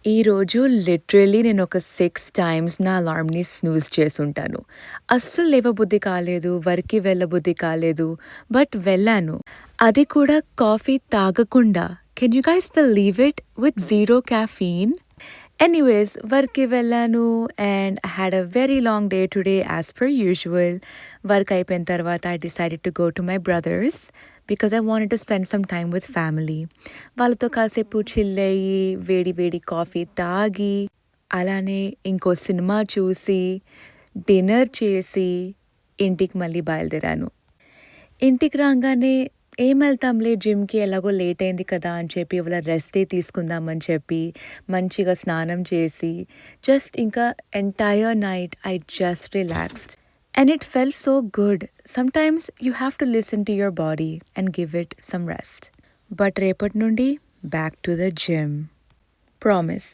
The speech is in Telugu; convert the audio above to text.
ఈరోజు లిటరల్లీ నేనొక 6 టైమ్స్ నా అలార్మ్‌ని స్నూజ్ చేసుంటాను. అస్సలు లేవబుద్ధి కాలేదు, వర్క్‌కి వెళ్ళబుద్ధి కాలేదు. బట్ వెళ్ళాను. అది కూడా కాఫీ తాగకుండా. Can you guys believe it? With zero caffeine. Anyways వర్క్‌కి వెళ్ళాను and I had a very long day today as per usual. Work అయిపోయిన తర్వాత I decided to go to my brothers because I wanted to spend some time with family. వాళ్ళతో కాసేపు చిల్ అయ్యి, వేడి వేడి కాఫీ తాగి, అలానే ఇంకో సినిమా చూసి, డిన్నర్ చేసి, ఇంటికి మళ్ళీ బయలుదేరాను. ఇంటికి రాంగానే ఏమెళ్తాంలే జిమ్‌కి ఎలాగో లేట్ అయింది కదా అని చెప్పి ఇవాళ రెస్టే తీసుకుందామని చెప్పి, మంచిగా స్నానం చేసి, జస్ట్ ఇంకా entire night I just relaxed. And it felt so good. Sometimes you have to listen to your body and give it some rest. But రేపటి నుండి back to the gym. Promise.